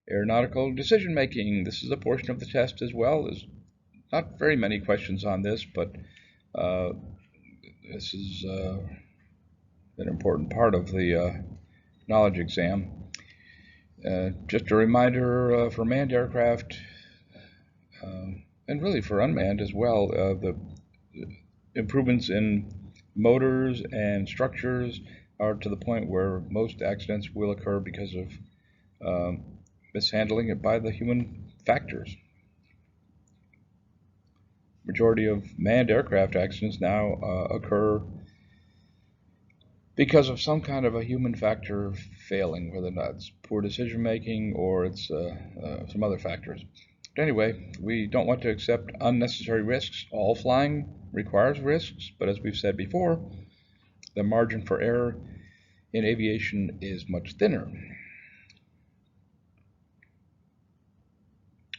Aeronautical decision making. This is a portion of the test as well. There's not very many questions on this, but this is an important part of the knowledge exam. Just a reminder for manned aircraft, and really for unmanned as well, the improvements in motors and structures are to the point where most accidents will occur because of mishandling it by the human factors. Majority of manned aircraft accidents now occur because of some kind of a human factor failing, whether or not it's poor decision making or it's some other factors. But anyway, we don't want to accept unnecessary risks. All flying requires risks, but as we've said before, the margin for error in aviation is much thinner.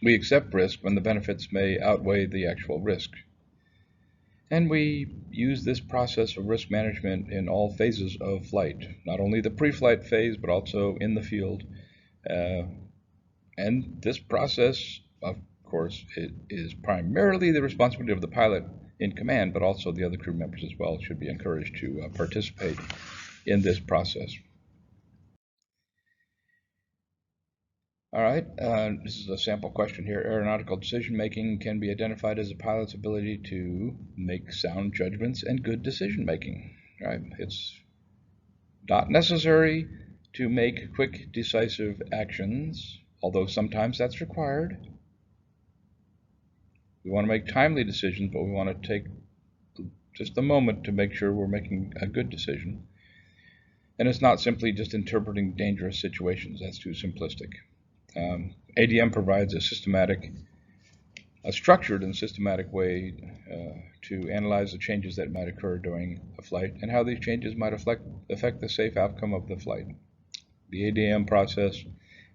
We accept risk when the benefits may outweigh the actual risk. And we use this process of risk management in all phases of flight, not only the pre-flight phase, but also in the field. And this process, of course, it is primarily the responsibility of the pilot in command, but also the other crew members as well should be encouraged to participate in this process. All right, this is a sample question here. Aeronautical decision-making can be identified as a pilot's ability to make sound judgments and good decision-making. Right? It's not necessary to make quick, decisive actions, although sometimes that's required. We want to make timely decisions, but we want to take just a moment to make sure we're making a good decision. And it's not simply just interpreting dangerous situations. That's too simplistic. ADM provides a structured and systematic way to analyze the changes that might occur during a flight and how these changes might affect the safe outcome of the flight. The ADM process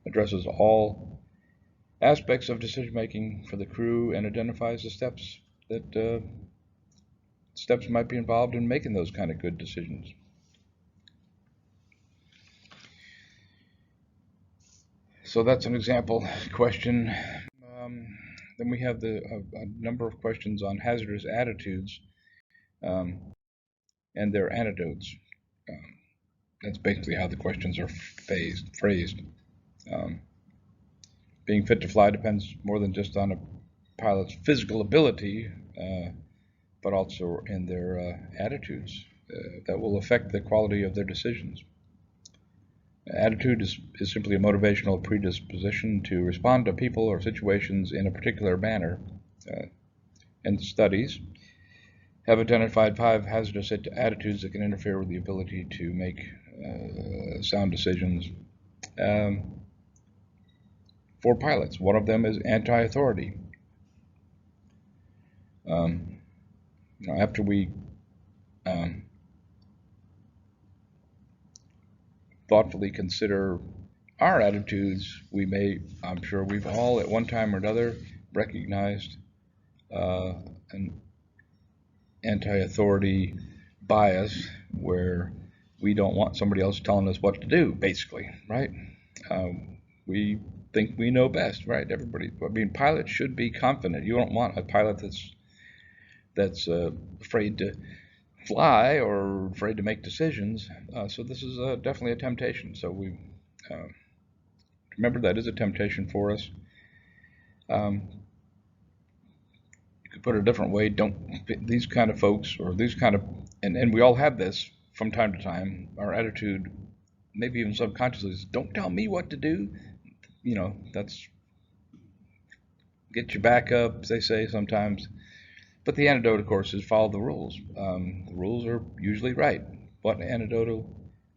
addresses all aspects of decision making for the crew and identifies the steps might be involved in making those kind of good decisions. So that's an example question. Then we have a number of questions on hazardous attitudes and their antidotes. That's basically how the questions are phrased. Being fit to fly depends more than just on a pilot's physical ability, but also in their attitudes that will affect the quality of their decisions. Attitude is simply a motivational predisposition to respond to people or situations in a particular manner. And studies have identified 5 hazardous attitudes that can interfere with the ability to make sound decisions for pilots. One of them is anti-authority. After we thoughtfully consider our attitudes, I'm sure we've all at one time or another recognized an anti-authority bias where we don't want somebody else telling us what to do, basically, right? We think we know best, right? Pilots should be confident. You don't want a pilot that's afraid to fly or afraid to make decisions. So this is definitely a temptation. So we remember that is a temptation for us. You could put it a different way. These kind of folks or these kind of, and we all have this from time to time. Our attitude, maybe even subconsciously, is don't tell me what to do. That's get your back up, they say sometimes. But the antidote, of course, is follow the rules. The rules are usually right. What anecdotal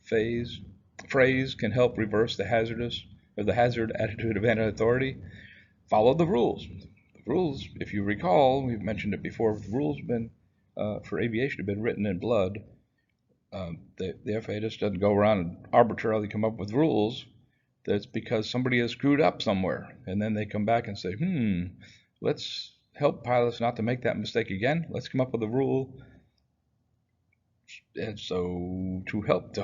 phrase can help reverse the hazard attitude of anti-authority? Follow the rules. The rules, if you recall, we've mentioned it before, the rules have been, for aviation, have been written in blood. The FAA just doesn't go around and arbitrarily come up with rules. That's because somebody has screwed up somewhere. And then they come back and say, let's help pilots not to make that mistake again. Let's come up with a rule. And so to help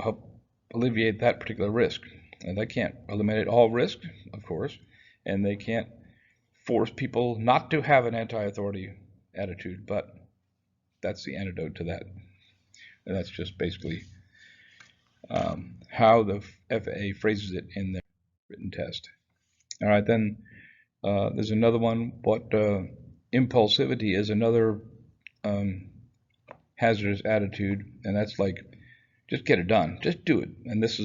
alleviate that particular risk. And they can't eliminate all risk, of course, and they can't force people not to have an anti-authority attitude, but that's the antidote to that. And that's just basically how the FAA phrases it in their written test. All right, then there's another one. What impulsivity is another hazardous attitude, and that's like, just get it done, just do it. And this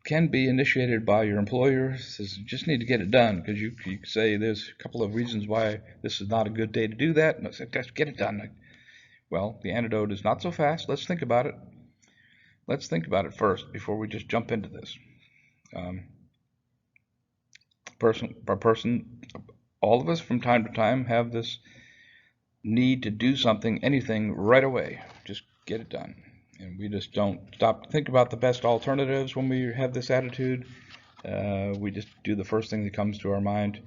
can be initiated by your employer. Says you just need to get it done, because you say there's a couple of reasons why this is not a good day to do that, and I said just get it done. Well, the antidote is not so fast. Let's think about it. Let's think about it first before we just jump into this. Person by person, all of us from time to time have this need to do something, anything, right away. Just get it done. And we just don't stop to think about the best alternatives when we have this attitude. We just do the first thing that comes to our mind.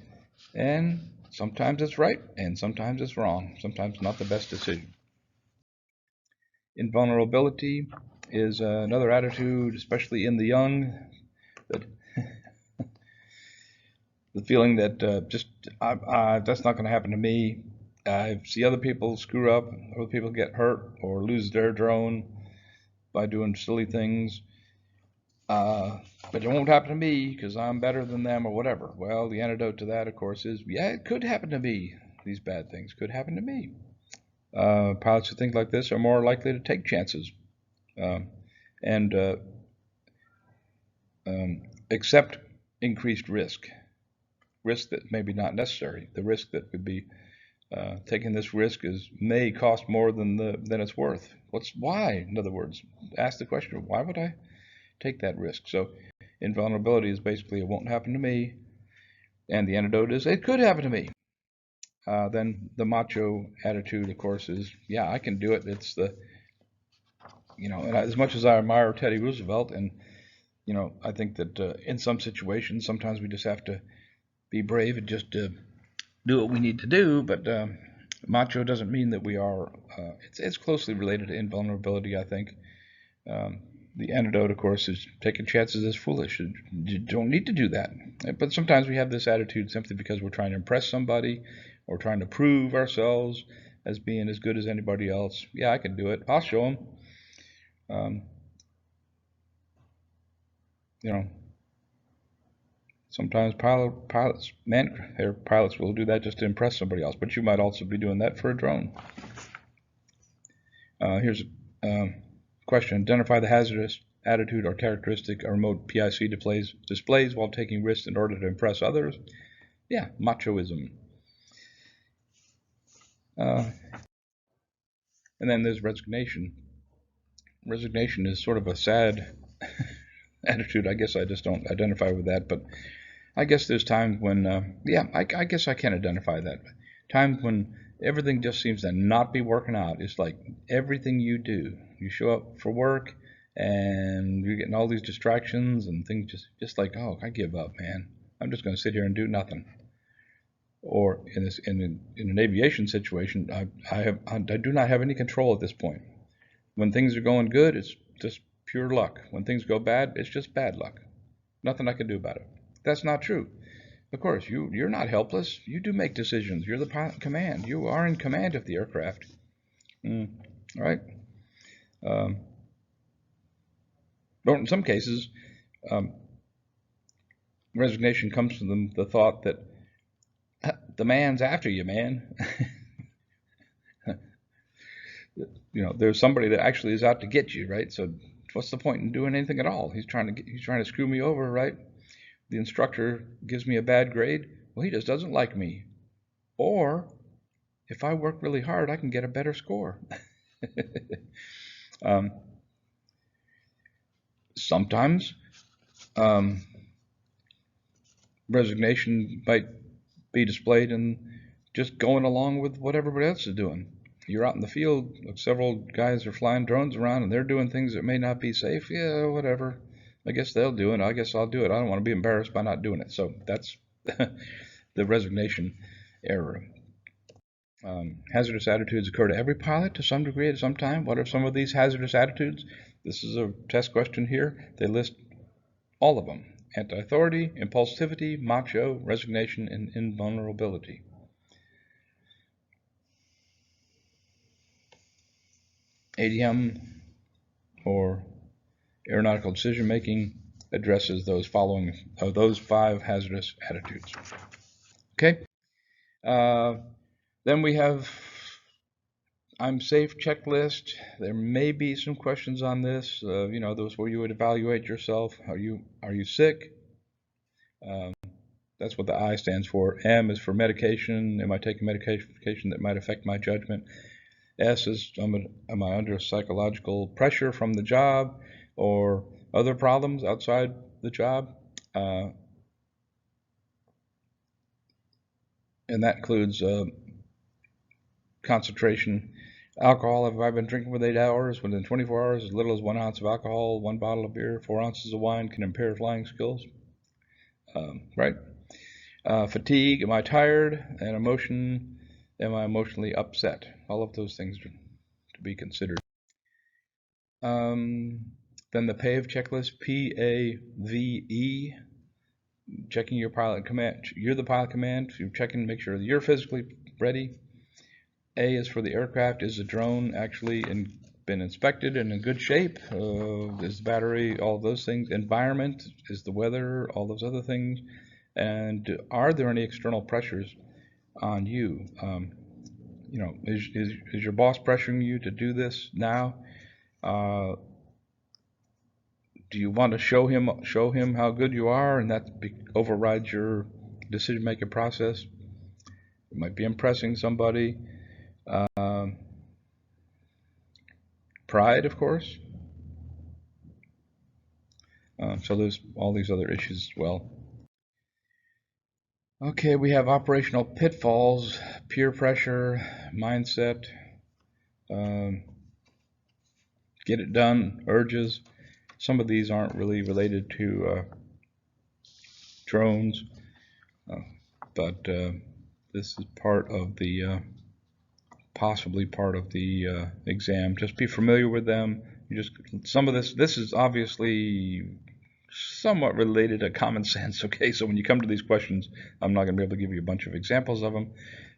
And sometimes it's right, and sometimes it's wrong. Sometimes not the best decision. Invulnerability is another attitude, especially in the young, that the feeling that that's not going to happen to me. I see other people screw up, other people get hurt or lose their drone by doing silly things, but it won't happen to me because I'm better than them or whatever. Well, the antidote to that, of course, is, yeah, it could happen to me. These bad things could happen to me. Pilots who think like this are more likely to take chances and accept increased risk that may be not necessary. The risk that would be taking this risk may cost more than it's worth. Why? In other words, ask the question, why would I take that risk? So invulnerability is basically, it won't happen to me, and the antidote is, it could happen to me. Then the macho attitude, of course, is, yeah, I can do it. It's and as much as I admire Teddy Roosevelt, and I think that in some situations, sometimes we just have to be brave and just do what we need to do. But macho doesn't mean that we are. It's closely related to invulnerability, I think. The antidote, of course, is taking chances is foolish. You don't need to do that. But sometimes we have this attitude simply because we're trying to impress somebody or trying to prove ourselves as being as good as anybody else. Yeah, I can do it. I'll show them. Sometimes pilots will do that just to impress somebody else, but you might also be doing that for a drone. Here's a question. Identify the hazardous attitude or characteristic a remote PIC displays while taking risks in order to impress others. Yeah, machoism. And then there's resignation. Resignation is sort of a sad attitude. I guess I just don't identify with that, but I guess there's times when, I guess I can identify that. Times when everything just seems to not be working out. It's like everything you do, you show up for work and you're getting all these distractions and things just like, oh, I give up, man. I'm just going to sit here and do nothing. Or in an aviation situation, I do not have any control at this point. When things are going good, it's just pure luck. When things go bad, it's just bad luck. Nothing I can do about it. That's not true. Of course, you're not helpless. You do make decisions. You're the pilot in command. You are in command of the aircraft. Right? But in some cases, resignation comes from the thought that the man's after you, man. There's somebody that actually is out to get you, right? So what's the point in doing anything at all? He's trying to screw me over, right? The instructor gives me a bad grade. Well, he just doesn't like me. Or if I work really hard, I can get a better score. Sometimes resignation might be displayed in just going along with what everybody else is doing. You're out in the field, several guys are flying drones around and they're doing things that may not be safe. Yeah, whatever. I guess they'll do it. I guess I'll do it. I don't want to be embarrassed by not doing it. So that's the resignation error. Hazardous attitudes occur to every pilot to some degree at some time. What are some of these hazardous attitudes? This is a test question here. They list all of them. anti-authority, impulsivity, macho, resignation, and invulnerability. ADM, or Aeronautical decision making, addresses those 5 hazardous attitudes. Okay. Then we have I'm safe checklist. There may be some questions on this. Those where you would evaluate yourself. Are you sick? That's what the I stands for. M is for medication. Am I taking medication that might affect my judgment? S is am I under psychological pressure from the job or other problems outside the job? And that includes concentration. Alcohol, have I been drinking for 8 hours? Within 24 hours, as little as 1 ounce of alcohol, 1 bottle of beer, 4 ounces of wine can impair flying skills. Right? Fatigue, am I tired? And emotion, am I emotionally upset? All of those things to be considered. Then the Paved Checklist, P-A-V-E, checking your pilot command. You're the pilot command. You're checking, make sure you're physically ready. A is for the aircraft. Is the drone actually been inspected and in good shape? Is the battery, all of those things. Environment, is the weather, all those other things. And are there any external pressures on you? Is your boss pressuring you to do this now? Do you want to show him how good you are, and that overrides your decision-making process? It might be impressing somebody. Pride, of course. So there's all these other issues as well. Okay, we have operational pitfalls, peer pressure, mindset, get it done, urges. Some of these aren't really related to drones, but this is possibly part of the exam. Just be familiar with them. Some of this is obviously somewhat related to common sense, okay? So when you come to these questions, I'm not going to be able to give you a bunch of examples of them,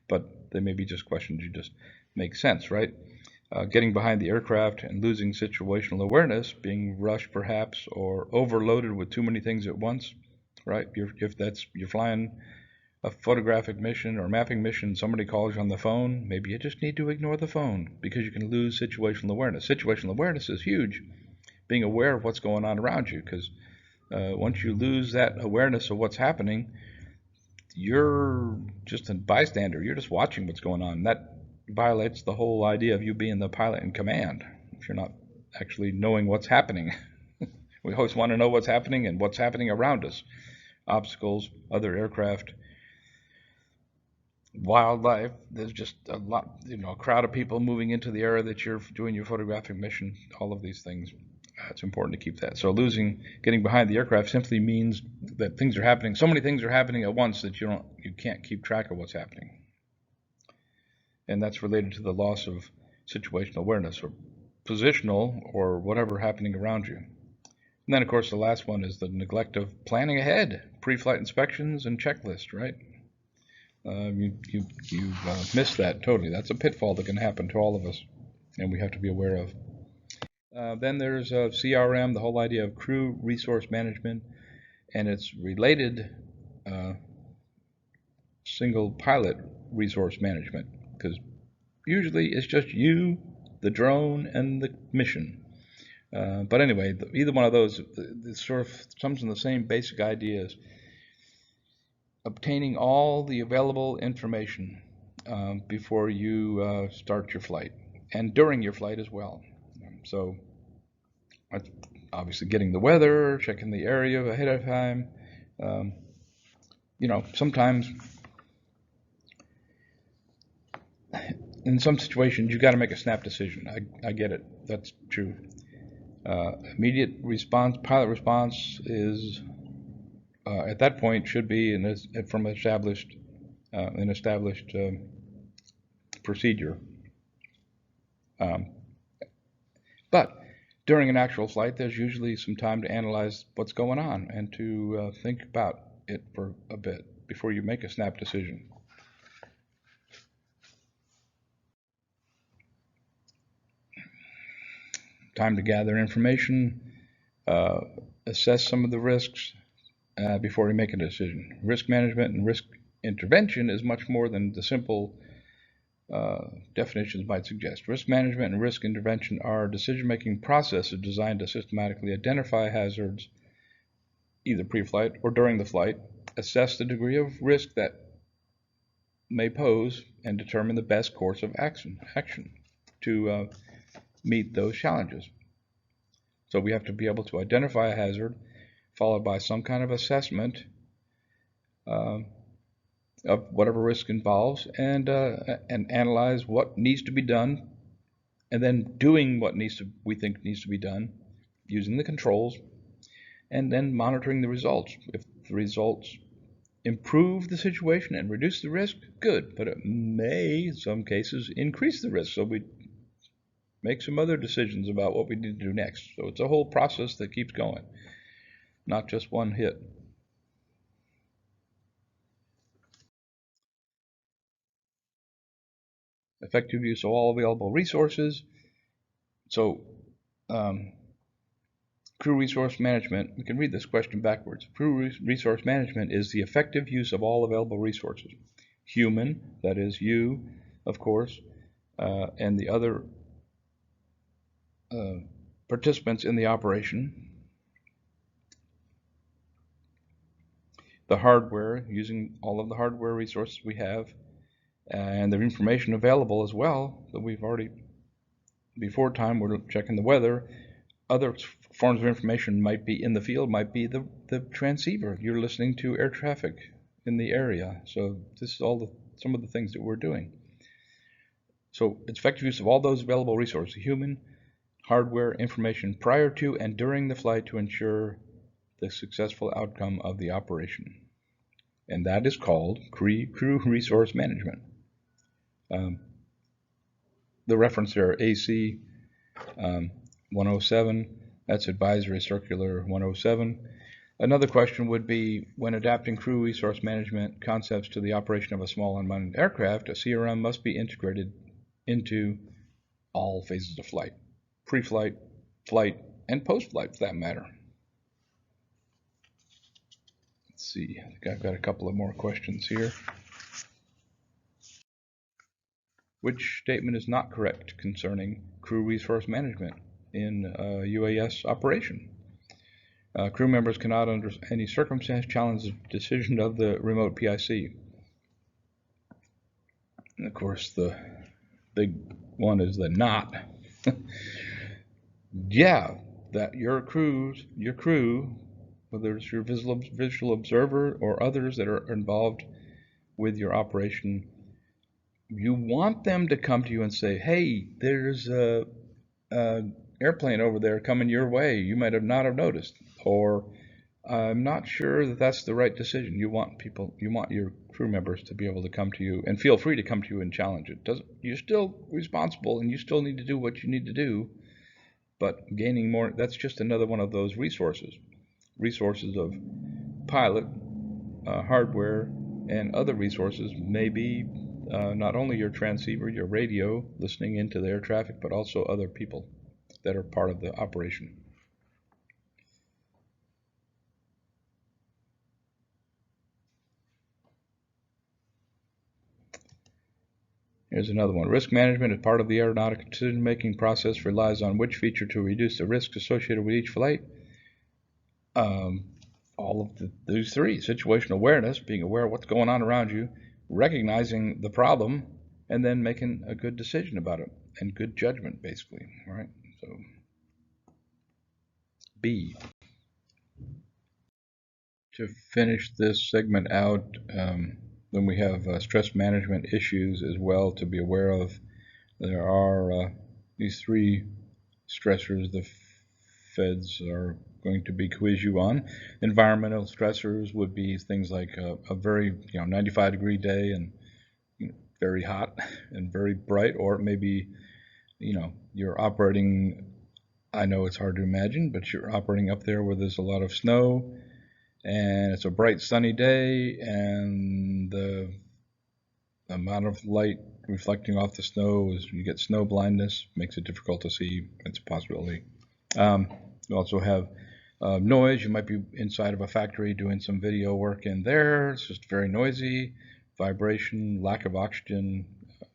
but they may be just questions you just make sense, right? Getting behind the aircraft and losing situational awareness, being rushed perhaps, or overloaded with too many things at once, right? You're flying a photographic mission or mapping mission, somebody calls you on the phone, maybe you just need to ignore the phone because you can lose situational awareness. Situational awareness is huge, being aware of what's going on around you, because once you lose that awareness of what's happening, you're just a bystander. You're just watching what's going on. That violates the whole idea of you being the pilot in command if you're not actually knowing what's happening. We always want to know what's happening and what's happening around us. Obstacles, other aircraft, wildlife. There's just a lot, a crowd of people moving into the area that you're doing your photographic mission. All of these things. It's important to keep that. So getting behind the aircraft simply means that things are happening. So many things are happening at once that you can't keep track of what's happening. And that's related to the loss of situational awareness or positional or whatever happening around you. And then, of course, the last one is the neglect of planning ahead, pre-flight inspections and checklists, right? You've missed that totally. That's a pitfall that can happen to all of us, and we have to be aware of. Then there's CRM, the whole idea of crew resource management, and its related single pilot resource management, because usually it's just you, the drone, and the mission. But anyway, either one of those it sort of comes from the same basic ideas. Obtaining all the available information before you start your flight, and during your flight as well. So obviously getting the weather, checking the area ahead of time. Sometimes in some situations you got to make a snap decision. I get it. That's true. Immediate response, pilot response is at that point should be from an established procedure. But During an actual flight, there's usually some time to analyze what's going on and to think about it for a bit before you make a snap decision. Time to gather information, assess some of the risks before you make a decision. Risk management and risk intervention is much more than the simple definitions might suggest. Risk management and risk intervention are decision-making processes designed to systematically identify hazards either pre-flight or during the flight, assess the degree of risk that may pose, and determine the best course of action to meet those challenges. So we have to be able to identify a hazard, followed by some kind of assessment of whatever risk involves, and analyze what needs to be done, and then doing what we think needs to be done, using the controls, and then monitoring the results. If the results improve the situation and reduce the risk, good, but it may, in some cases, increase the risk, so we make some other decisions about what we need to do next. So it's a whole process that keeps going, not just one hit. Effective use of all available resources. So crew resource management, we can read this question backwards. Crew resource management is the effective use of all available resources. Human, that is you, of course, and the other participants in the operation. The hardware, using all of the hardware resources we have, and the information available as well that we've already, before time, we're checking the weather. Other forms of information might be in the field, might be the transceiver. You're listening to air traffic in the area. So this is some of the things that we're doing. So it's effective use of all those available resources, human, hardware, information prior to and during the flight to ensure the successful outcome of the operation. And that is called crew resource management. The reference there, AC 107, that's Advisory Circular 107. Another question would be, when adapting crew resource management concepts to the operation of a small unmanned aircraft, a CRM must be integrated into all phases of flight, pre-flight, flight, and post-flight for that matter. Let's see, I think I've got a couple of more questions here. Which statement is not correct concerning crew resource management in UAS operation? Crew members cannot, under any circumstance, challenge the decision of the remote PIC. And of course, the big one is the not. Yeah, that your crew, whether it's your visual observer or others that are involved with your operation, you want them to come to you and say, hey, there's a airplane over there coming your way. You might not have noticed, or I'm not sure that that's the right decision. You want your crew members to be able to come to you, and feel free to come to you and challenge it. You're still responsible, and you still need to do what you need to do, but gaining more, that's just another one of those resources of pilot, hardware, and other resources. Maybe not only your transceiver, your radio, listening into the air traffic, but also other people that are part of the operation. Here's another one. Risk management is part of the aeronautical decision-making process, relies on which feature to reduce the risk associated with each flight. All of these three: situational awareness, being aware of what's going on around you, recognizing the problem, and then making a good decision about it, and good judgment, basically. All right. So B. To finish this segment out, then we have stress management issues as well to be aware of. There are these three stressors the feds are going to be quiz you on. Environmental stressors would be things like a very 95-degree day and very hot and very bright, or maybe you're operating I know it's hard to imagine, but you're operating up there where there's a lot of snow, and it's a bright sunny day, and the amount of light reflecting off the snow is you get snow blindness, makes it difficult to see. It's a possibility. You also have noise. You might be inside of a factory doing some video work in there. It's just very noisy. Vibration, lack of oxygen,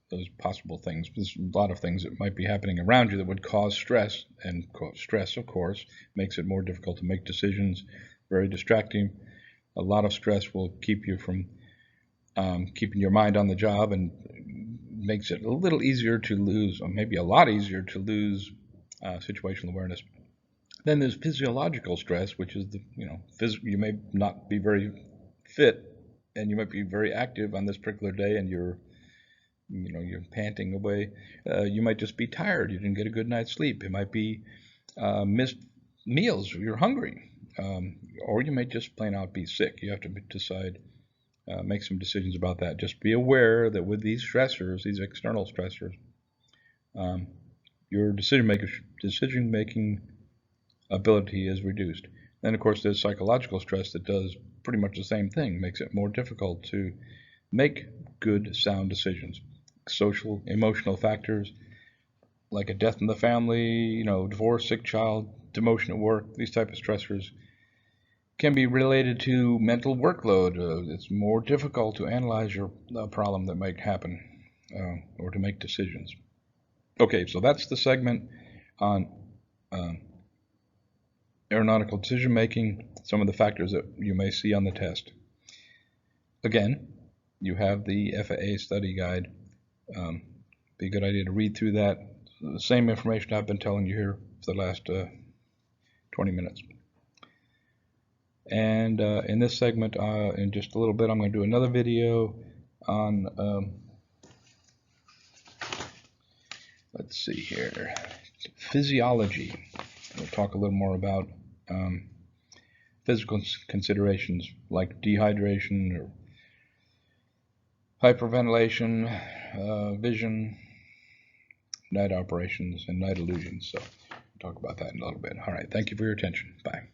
those possible things. There's a lot of things that might be happening around you that would cause stress, and stress, of course, makes it more difficult to make decisions. Very distracting. A lot of stress will keep you from keeping your mind on the job, and makes it a little easier to lose, or maybe a lot easier to lose situational awareness. Then there's physiological stress, which is you may not be very fit, and you might be very active on this particular day, and you're panting away. You might just be tired. You didn't get a good night's sleep. It might be missed meals. You're hungry, or you might just plain out be sick. You have to decide. Make some decisions about that. Just be aware that with these stressors, these external stressors, your decision-making ability is reduced. Then, of course, there's psychological stress that does pretty much the same thing, makes it more difficult to make good, sound decisions. Social, emotional factors like a death in the family, divorce, sick child, demotion at work, these type of stressors can be related to mental workload. It's more difficult to analyze your problem that might happen or to make decisions. Okay, so that's the segment on aeronautical decision making, some of the factors that you may see on the test. Again, you have the FAA study guide. Be a good idea to read through that. The same information I've been telling you here for the last 20 minutes. And in this segment, in just a little bit, I'm going to do another video on, let's see here, physiology. We'll talk a little more about physical considerations like dehydration or hyperventilation, vision, night operations, and night illusions. So we'll talk about that in a little bit. All right, thank you for your attention. Bye.